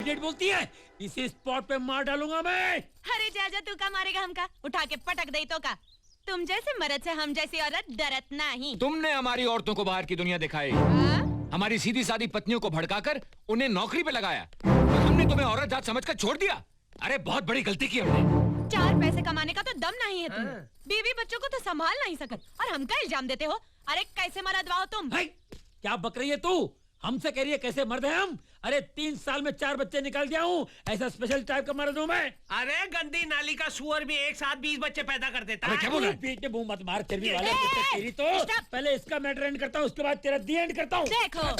Idiot बोलती है? इसी स्पॉट पे मार डालूंगा मैं। अरे जाजा तू का मारेगा हमका? उठा के पटक दे तो का? तुम जैसे मर्द से हम जैसी औरत डरत नहीं। तुमने हमारी औरतों को बाहर की दुनिया दिखाई, हमारी सीधी सादी पत्नियों को भड़काकर उन्हें नौकरी पे लगाया, और हमने तुम्हें औरत जात समझकर छोड़ दिया। अरे बहुत बड़ी गलती की हमने। 4 पैसे कमाने का तो दम नहीं है तुम्हें। बीवी बच्चों को तो संभाल नहीं सकत और हमका इल्जाम देते हो। अरे कैसे मर्द वाहो तुम? क्या बक रही है तू? हमसे कह रही है कैसे मर्द है हम? अरे 3 साल में 4 बच्चे निकाल दिया हूँ। ऐसा स्पेशल टाइप का मर्द हूँ मैं। अरे गंदी नाली का सुअर भी एक साथ 20 बच्चे पैदा कर देता है। क्या बोल रहा है? पीठ पे मुंह मत मार तेरी वाले। तेरी तो पहले इसका मैटर एंड करता हूँ, उसके बाद तेरा दी एंड करता हूँ। देखो हम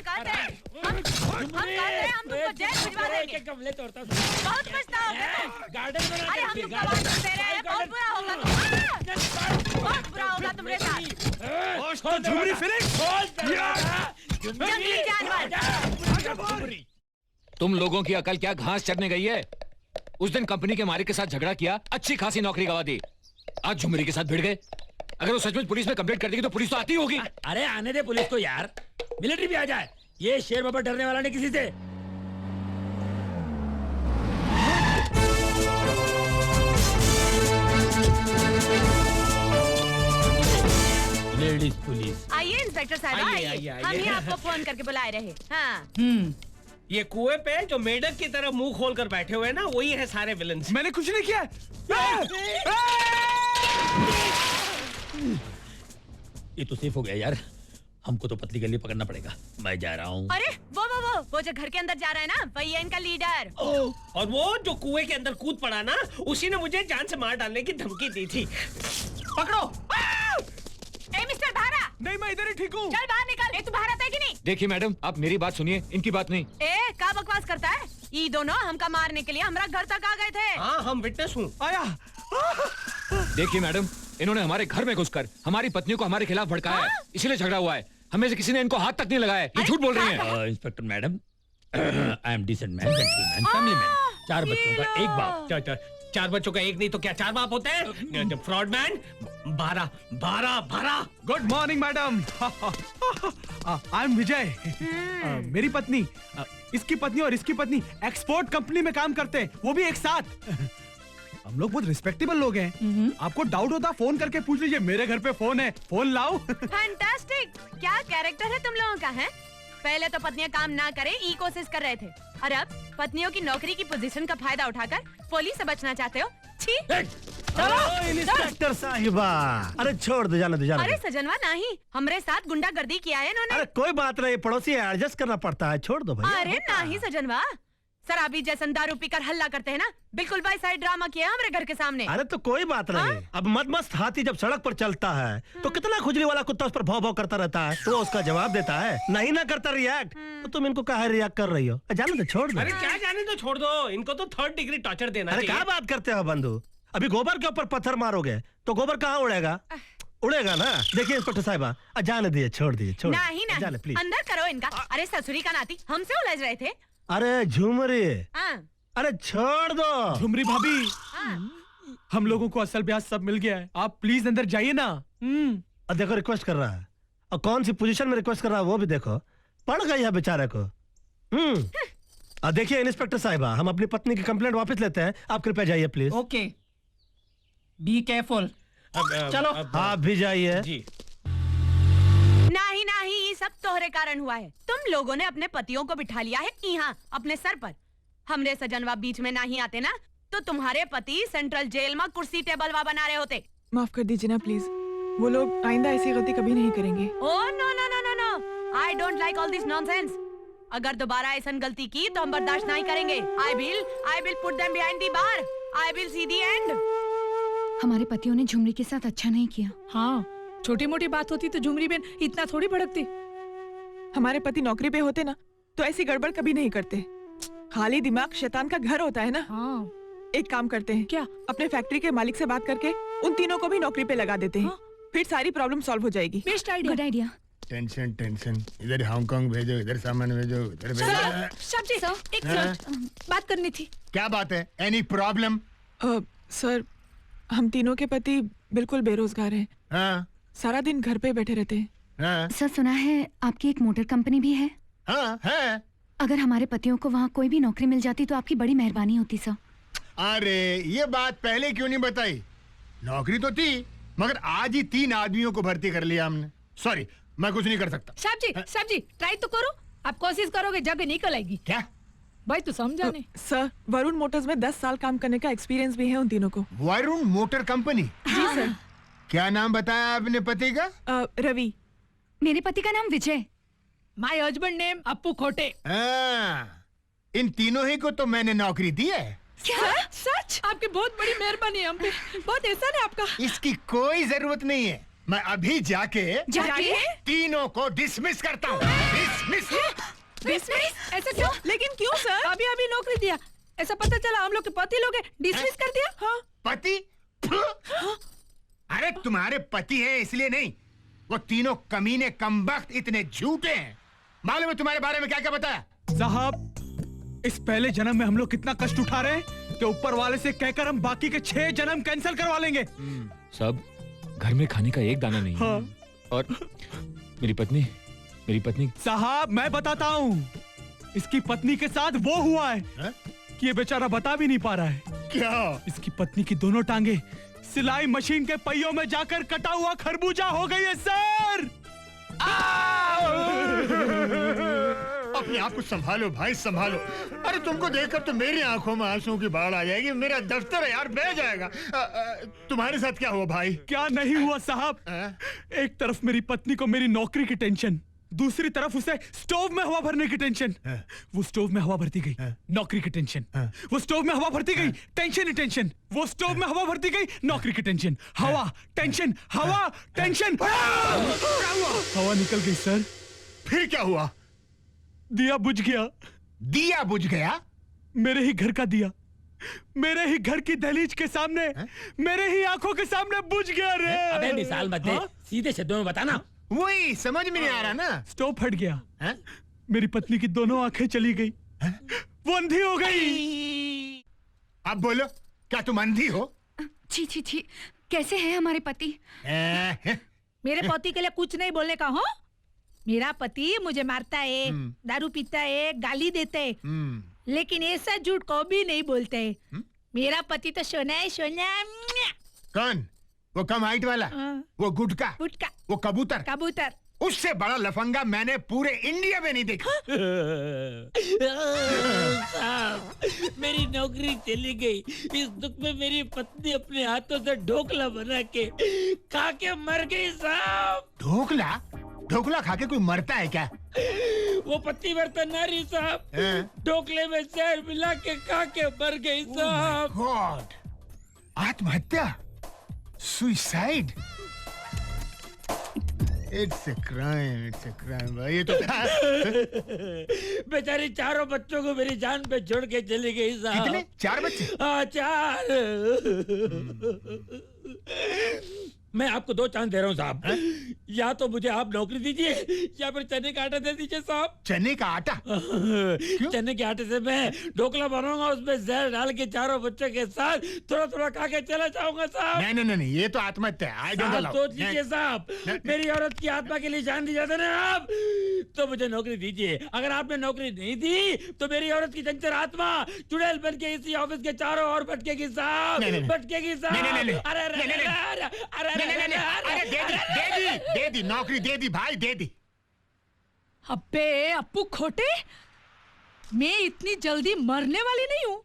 कहते हैं हम तुमको जेल भिजवा देंगे। गमले तोड़ता हूँ। बहुत पछताओगे। गार्डन बना अरे हम तुमको आवाज दे रहे हैं, बहुत बुरा होगा। बहुत बुरा होगा तुम्हारे साथ। झुमरी फिनिश। जंगली जानवर। तुम लोगों की अकल क्या घास चरने गई है? उस दिन कंपनी के मालिक के साथ झगड़ा किया, अच्छी खासी नौकरी गवा दी, आज झुमरी के साथ भिड़ गए। अगर वो सचमुच पुलिस में कंप्लेंट कर देगी तो पुलिस तो आती होगी। अरे आने दे पुलिस को यार, मिलिट्री भी आ जाए। ये शेर बाबा डरने वाला नहीं किसी से। Ladies police. आइए इंस्पेक्टर साहब, आइए। हम ही आपको फोन करके बुलाए रहे। हाँ। ये कुएं पे जो मेढक की तरह मुंह खोल कर बैठे हुए हैं ना, वही है सारे विलन्स। मैंने कुछ नहीं किया। ये तो सेफ हो गया यार। हमको तो पतली गली पकड़ना पड़ेगा। मैं जा रहा हूँ। अरे वो जो घर के अंदर जा रहा है ना, वही है इनका लीडर। और वो जो कुएं के अंदर कूद पड़ा ना, उसी ने मुझे जान से मार डालने की धमकी दी थी। पकड़ो। ए मिस्टर भारा। नहीं, मैं इधर ही ठीक हूँ। चल बाहर निकल। ए तू बाहर आता है कि नहीं? देखिए मैडम, आप मेरी बात सुनिए, इनकी बात नहीं। ए क्या बकवास करता है? ये दोनों हमका मारने के लिए हमारा घर तक आ गए थे। हाँ, हम विटनेस हूँ। आया। देखिए मैडम, इन्होंने हमारे घर में घुसकर हमारी पत्नियों को हमारे खिलाफ भड़काया है, इसीलिए झगड़ा हुआ है। हमें से किसी ने इनको हाथ तक नहीं लगाया। ये झूठ बोल रही हैं। Inspector madam, I am decent man, gentleman, family man. 4 बच्चों का एक बाप। 4 बच्चों का एक नहीं तो क्या 4 बाप होते हैं? Fraud man. 12। Good morning madam. I am Vijay. मेरी पत्नी, इसकी पत्नी और इसकी पत्नी एक्सपोर्ट कंपनी में काम करते हैं, वो भी एक साथ। हम लोग बहुत रिस्पेक्टेबल लोग हैं। आपको डाउट होता फोन करके पूछ लीजिए, मेरे घर पे फोन है, फोन लाओ। फैंटास्टिक। क्या कैरेक्टर है तुम लोगों का है? पहले तो पत्नियां काम ना करे ई कोशिश कर रहे थे, और अब पत्नियों की नौकरी की पोजीशन का फायदा उठाकर पुलिस से बचना चाहते हो। छी। इंस्पेक्टर साहिबा, अरे छोड़ दो, जाने दो। अरे सजनवा नहीं, हमरे साथ गुंडागर्दी किया है इन्होंने। अरे कोई बात नहीं, पड़ोसी है, एडजस्ट करना पड़ता है, छोड़ दो भाई। अरे नहीं सजनवा, शराबी जैसन दारू पीकर हल्ला करते हैं ना, बिल्कुल बाई साइड ड्रामा किया है हमारे घर के सामने। अरे तो कोई बात नहीं। अब मस्त हाथी जब सड़क पर चलता है तो कितना खुजली वाला कुत्ता उस पर भौं भौं करता रहता है, तो उसका जवाब देता है, नहीं ना करता रिएक्ट, तो तुम इनको काहे रिएक्ट कर रही हो? जाने दो, छोड़ दो। अरे क्या जाने तो छोड़ दो, इनको तो 3rd डिग्री टॉर्चर देना अरे क्या बात करते हो बंधु? अभी गोबर के ऊपर पत्थर मारोगे तो गोबर कहाँ उड़ेगा? उड़ेगा ना। देखिए इंस्पेक्टर साहिबा, जाने दिए, छोड़ दिए, छोड़। नहीं जाने प्लीज। अंदर करो इनका। अरे ससुरी का नाती हमसे उलझ रहे थे। अरे झुमरी, अरे छोड़ दो। झुमरी भाभी, हम लोगों को असल ब्याज सब मिल गया है, आप प्लीज अंदर जाइए ना। देखो रिक्वेस्ट कर रहा है, और कौन सी पोजीशन में रिक्वेस्ट कर रहा है वो भी देखो, पड़ गई है बेचारे को। देखिए इंस्पेक्टर साहिबा, हम अपनी पत्नी की कंप्लेंट वापस लेते हैं, आप कृपया जाइए प्लीज। Okay, be careful. चलो आप भी जाइए। जी। नहीं, ये सब तोहरे कारण हुआ है। तुम लोगों ने अपने पतियों को बिठा लिया है यहाँ अपने सर पर। हमरे सजनवा बीच में नहीं आते ना, तो तुम्हारे पति सेंट्रल जेल में कुर्सी टेबल वा बना रहे होते। माफ कर दीजिए ना प्लीज, वो लोग आइंदा ऐसी गलती कभी नहीं करेंगे। Oh no, I don't like all this nonsense. अगर दोबारा ऐसा गलती की तो हम बर्दाश्त नहीं करेंगे। I will put them behind the bar. I will see the end. हमारे पतियों ने झुमरी के साथ अच्छा नहीं किया। हाँ, छोटी मोटी बात होती तो झुमरी बहन इतना थोड़ी भड़कती। हमारे पति नौकरी पे होते ना तो ऐसी गड़बड़ कभी नहीं करते। खाली दिमाग शैतान का घर होता है ना। हाँ। एक काम करते हैं, क्या अपने फैक्ट्री के मालिक से बात करके उन तीनों को भी नौकरी पे लगा देते हैं। हाँ? फिर सारी प्रॉब्लम सॉल्व हो जाएगी। Best idea. Good idea. Tension, इधर हांगकांग भेजो, इधर सामान भेजो, इधर भेजो। एक मिनट, बात करनी थी। क्या बात है? Any problem? सर, हम तीनों के पति बिल्कुल बेरोजगार हैं। हाँ। सारा दिन घर पे बैठे रहते हैं। हाँ। सर, सुना है आपकी एक मोटर कंपनी भी है? हाँ है, अगर हमारे पतियों को वहाँ कोई भी नौकरी मिल जाती तो आपकी बड़ी मेहरबानी होती सर। अरे ये बात पहले क्यों नहीं बताई? नौकरी तो थी मगर आज ही 3 आदमियों को भर्ती कर लिया हमने। सॉरी, मैं कुछ नहीं कर सकता। साहब जी ट्राई तो करो। आप कोशिश करोगे जगह निकल आएगी। क्या भाई तू समझा नहीं? सर, वरुण मोटर्स में 10 साल काम करने का एक्सपीरियंस भी है उन तीनों को। Varun motor company? जी सर। क्या नाम बताया आपने पति का? रवि। मेरे पति का नाम विजय। माय हस्बैंड नेम अप्पू खोटे। इन तीनों ही को तो मैंने नौकरी दी है। क्या? सच? आपकी बहुत बड़ी मेहरबानी है हम पे, बहुत एहसान है आपका। इसकी कोई जरूरत नहीं है। मैं अभी जाके तीनों को डिसमिस करता हूँ। डिसमिस? ऐसा क्यों? लेकिन क्यों सर? अभी नौकरी दिया, ऐसा पता चला हम लोग के पति लोग डिसमिस कर दिया। हाँ। पति? अरे तुम्हारे पति हैं इसलिए नहीं, वो तीनों कमीने कमबख्त इतने झूठे हैं। मालूम है तुम्हारे बारे में क्या क्या बताया? साहब, इस पहले जन्म में हम लोग कितना कष्ट उठा रहे हैं कि ऊपर वाले से कहकर हम बाकी के 6 जन्म कैंसिल करवा लेंगे। सब घर में खाने का एक दाना नहीं है। हाँ। और मेरी पत्नी साहब, मैं बताता हूँ, इसकी पत्नी के साथ वो हुआ है कि ये बेचारा बता भी नहीं पा रहा है। क्या? इसकी पत्नी की दोनों टांगे सिलाई मशीन के पहियों में जाकर कटा हुआ खरबूजा हो गई है सर। अपने आप को संभालो भाई, संभालो। अरे तुमको देखकर तो मेरी आंखों में आंसू की बाढ़ आ जाएगी। मेरा दफ्तर है यार, बह जाएगा। तुम्हारे साथ क्या हुआ भाई? क्या नहीं हुआ साहब? एक तरफ मेरी पत्नी को मेरी नौकरी की टेंशन, दूसरी तरफ उसे स्टोव में हवा भरने की टेंशन। वो स्टोव में हवा भरती गई, नौकरी की टेंशन। वो स्टोव में हवा भरती गई, टेंशन ही टेंशन। वो स्टोव में हवा भरती गई, नौकरी की टेंशन। हवा टेंशन, हवा टेंशन। हवा निकल गई सर। फिर क्या हुआ? दिया बुझ गया। दिया बुझ गया? मेरे ही घर का दिया, मेरे ही घर की दहलीज के सामने, मेरे ही आंखों के सामने बुझ गया रे। अबे मिसाल मत दे, सीधे शब्दों में बताना। वही समझ में नहीं आ रहा ना। स्टोव फट गया, मेरी पत्नी की दोनों आंखें चली गई, वो अंधी हो गई। अब बोलो, क्या तुम अंधी हो? छी छी छी, कैसे है हमारे पति? मेरे पति के लिए कुछ नहीं बोलने का हो। मेरा पति मुझे मारता है, दारू पीता है, गाली देता है, लेकिन ऐसा झूठ को भी नहीं बोलते है। मेरा पति तो सोना है, सोना। कौन? वो कम हाइट वाला? वो गुटका? वो कबूतर? कबूतर। उससे बड़ा लफंगा मैंने पूरे इंडिया में नहीं देखा। साहब, मेरी नौकरी चली गई। इस दुख में मेरी पत्नी अपने हाथों से ढोकला बना के खा के मर गई साहब। ढोकला? ढोकला खा के कोई मरता है क्या? वो पति बर्तन नारी साहब ढोकले में जहर मिला के खा के मर गई साहब। गॉड! आत्महत्या? Suicide? It's a crime, it's a crime भाई। ये तो बेचारी चारों बच्चों को मेरी जान पे छोड़ के चली गई साहब। कितने? 4 बच्चे? हाँ, 4। मैं आपको 2 चांस दे रहा हूँ साहब। या तो मुझे आप नौकरी दीजिए या फिर चने का आटा दे दीजिए साहब। चने का आटा? चने के आटे से मैं ढोकला बनाऊंगा, उसमें जहर डाल के चारों बच्चों के साथ थोड़ा थोड़ा खा के चला जाऊंगा साहब। नहीं नहीं नहीं, ये तो आत्महत्या है। I don't allow. सोच लीजिए साहब, मेरी औरत की आत्मा के लिए जान दी जाते ना आप, तो मुझे नौकरी दीजिए। अगर आपने नौकरी नहीं दी तो मेरी औरत की चंचल आत्मा चुड़ैल बन के इसी ऑफिस के चारों ओर भटकेगी साहब, भटकेगी साहब। अरे दे दी नौकरी, दे दी भाई, दे दी। अबे अप्पू खोटे, मैं इतनी जल्दी मरने वाली नहीं हूँ।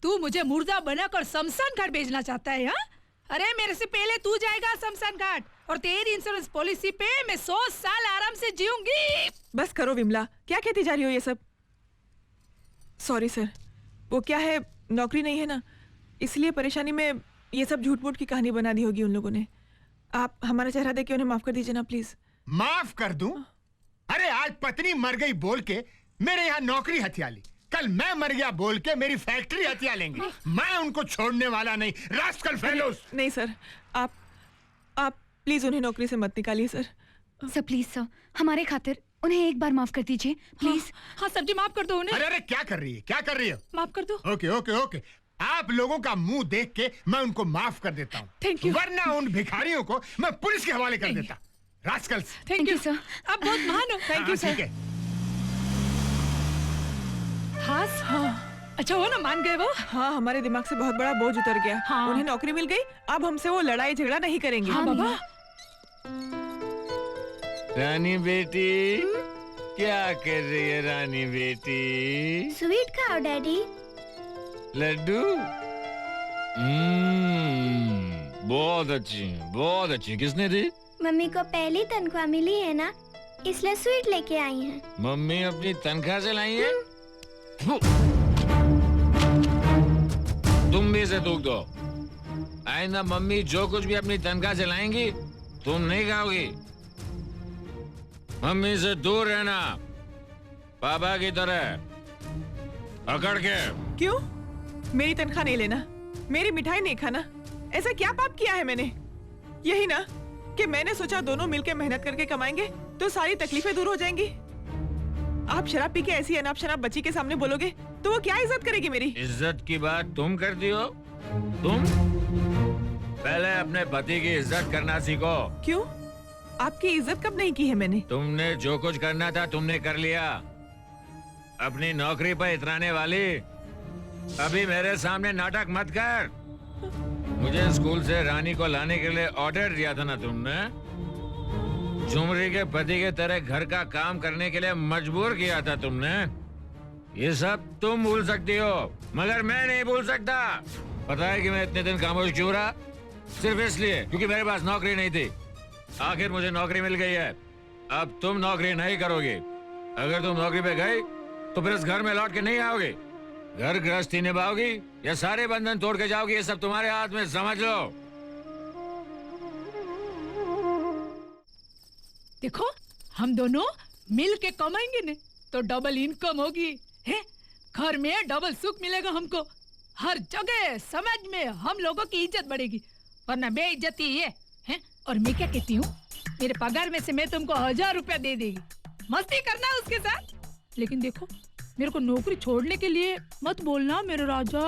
तू मुझे मुर्दा बनाकर शमशान घाट भेजना चाहता है? हाँ? अरे मेरे से पहले तू जाएगा शमशान घाट, और तेरी इंश्योरेंस पॉलिसी पे मैं 100 साल आराम से जीऊंगी। बस करो विमला, क्या कहती जा रही हो ये सब? सॉरी सर, वो क्या है, नौकरी नहीं है ना, इसलिए परेशानी में ये सब झूठ मूठ की कहानी बना दी होगी उन लोगों ने। आप हमारा चेहरा देख के उन्हें माफ कर दीजिए ना प्लीज। माफ कर दूं? अरे आज पत्नी मर गई बोल के मेरे यहाँ नौकरी हथिया ली, कल मैं मर गया बोल के मेरी फैक्ट्री हथिया लेंगे। मैं उनको छोड़ने वाला नहीं, रास्कल फेलोस। नहीं सर, आप प्लीज उन्हें नौकरी से मत निकालिए सर। सर प्लीज सर, हमारे खातिर उन्हें एक बार माफ कर दीजिए प्लीज। हाँ सर जी, माफ कर दो उन्हें। अरे क्या कर रही है, क्या कर रही हो? माफ कर दो। ओके ओके ओके, आप लोगों का मुंह देख के मैं उनको माफ कर देता हूँ। Thank you. वरना उन भिखारियों को मैं पुलिस के हवाले कर देता। रास्कल्स। थैंक यू सर, आप बहुत महान हो। Thank you sir. ठीक है। खास हाँ अच्छा वो ना मान गए वो। हाँ, हमारे दिमाग से बहुत बड़ा बोझ उतर गया। हाँ। उन्हें नौकरी मिल गई, अब हमसे वो लड़ाई झगड़ा नहीं करेंगे। हाँ बाबा। रानी बेटी क्या कर रही है रानी बेटी? स्वीट खाओ डैडी। लड्डू? बहुत अच्छी, बहुत अच्छी। किसने दी? मम्मी को पहली तनख्वाह मिली है ना, इसलिए स्वीट लेके आई हैं। मम्मी अपनी तनख्वाह से लाई है? तुम भी इसे थूक दो। आइंदा मम्मी जो कुछ भी अपनी तनख्वाह से लाएंगी तुम नहीं खाओगी। मम्मी से दूर रहना, पापा की तरह अकड़ के। क्यों? मेरी तनख्वाह नहीं लेना, मेरी मिठाई नहीं खाना, ऐसा क्या पाप किया है मैंने? यही ना कि मैंने सोचा दोनों मिलकर मेहनत करके कमाएंगे तो सारी तकलीफें दूर हो जाएंगी। आप शराब पी के ऐसी अनाप शनाप बच्ची के सामने बोलोगे तो वो क्या इज्जत करेगी मेरी? इज्जत की बात तुम करती हो? तुम पहले अपने पति की इज्जत करना सीखो। क्यों? आपकी इज्जत कब नहीं की है मैंने? तुमने जो कुछ करना था तुमने कर लिया। अपनी नौकरी पर इतराने वाली, अभी मेरे सामने नाटक मत कर। मुझे स्कूल से रानी को लाने के लिए ऑर्डर दिया था ना तुमने? झुमरी के पति के तरह घर का काम करने के लिए मजबूर किया था तुमने। ये सब तुम भूल सकती हो मगर मैं नहीं भूल सकता। पता है कि मैं इतने दिन खामोश क्यों रहा? सिर्फ इसलिए क्योंकि मेरे पास नौकरी नहीं थी। आखिर मुझे नौकरी मिल गई है। अब तुम नौकरी नहीं करोगे। अगर तुम नौकरी पे गई तो फिर इस घर में लौट के नहीं आओगे। घर गृहस्थी निभाओगी या सारे बंधन तोड़ के जाओगी, ये सब तुम्हारे हाथ में, समझ लो। देखो हम दोनों मिल के कमाएंगे ने तो डबल इनकम होगी है, घर में डबल सुख मिलेगा हमको। हर जगह समाज में हम लोगों की इज्जत बढ़ेगी, वरना बेइज्जती ये है। और मैं क्या कहती हूँ, मेरे पगार में से मैं तुमको 1000 रुपया दे देगी, मस्ती करना उसके साथ। लेकिन देखो मेरे को नौकरी छोड़ने के लिए मत बोलना मेरे राजा।